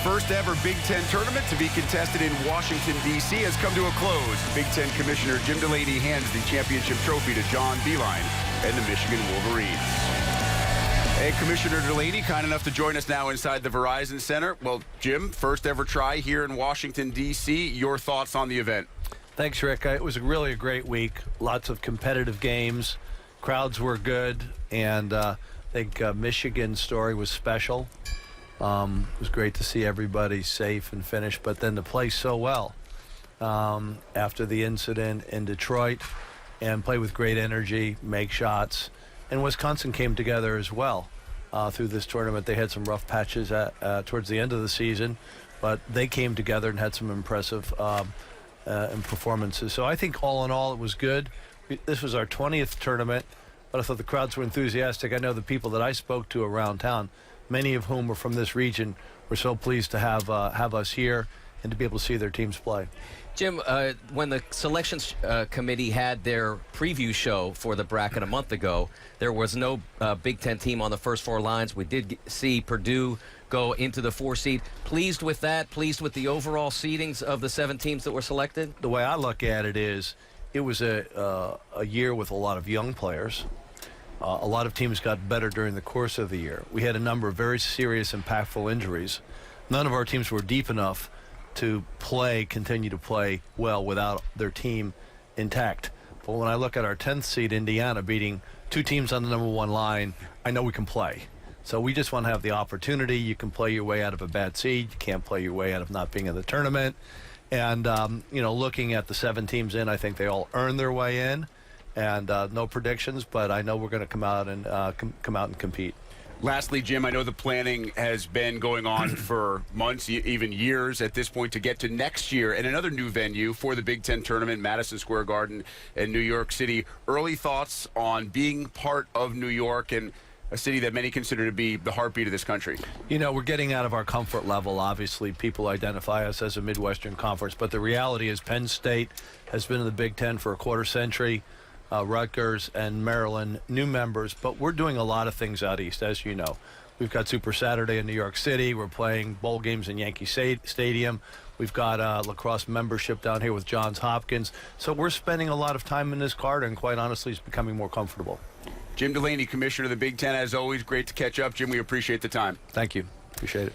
first ever Big Ten tournament to be contested in Washington, D.C. has come to a close. Big Ten Commissioner Jim Delany hands the championship trophy to John Beeline and the Michigan Wolverines. Hey, Commissioner Delany, kind enough to join us now inside the Verizon Center. Well, Jim, first ever try here in Washington, D.C. Your thoughts on the event? Thanks, Rick. It was really a great week. Lots of competitive games. Crowds were good, and I think Michigan's story was special. It was great to see everybody safe and finished, but then to play so well after the incident in Detroit and play with great energy, make shots. And Wisconsin came together as well through this tournament. They had some rough patches towards the end of the season, but they came together and had some impressive performances. So I think all in all it was good. This was our 20th tournament, but I thought the crowds were enthusiastic. I know the people that I spoke to around town, many of whom were from this region, were so pleased to have us here and to be able to see their teams play. Jim, when the selections committee had their preview show for the bracket a month ago, there was no Big Ten team on the first four lines. We did see Purdue go into the 4 seed. Pleased with that? Pleased with the overall seedings of the 7 teams that were selected? The way I look at it is, it was a year with a lot of young players. A lot of teams got better during the course of the year. We had a number of very serious, impactful injuries. None of our teams were deep enough to continue to play well without their team intact. But when I look at our 10th seed, Indiana, beating 2 teams on the number 1 line, I know we can play. So we just want to have the opportunity. You can play your way out of a bad seed. You can't play your way out of not being in the tournament. And, you know, looking at the 7 teams in, I think they all earned their way in. And no predictions, but I know we're going to come out and compete. Lastly, Jim, I know the planning has been going on for months, even years at this point, to get to next year and another new venue for the Big Ten tournament, Madison Square Garden in New York City. Early thoughts on being part of New York and a city that many consider to be the heartbeat of this country? You know, we're getting out of our comfort level. Obviously, people identify us as a Midwestern Conference, but the reality is Penn State has been in the Big Ten for a quarter century. Rutgers and Maryland, new members, but we're doing a lot of things out east, as you know. We've got Super Saturday in New York City. We're playing bowl games in Yankee Stadium. We've got lacrosse membership down here with Johns Hopkins. So we're spending a lot of time in this card, and quite honestly, it's becoming more comfortable. Jim Delany, Commissioner of the Big Ten, as always, great to catch up. Jim, we appreciate the time. Thank you. Appreciate it.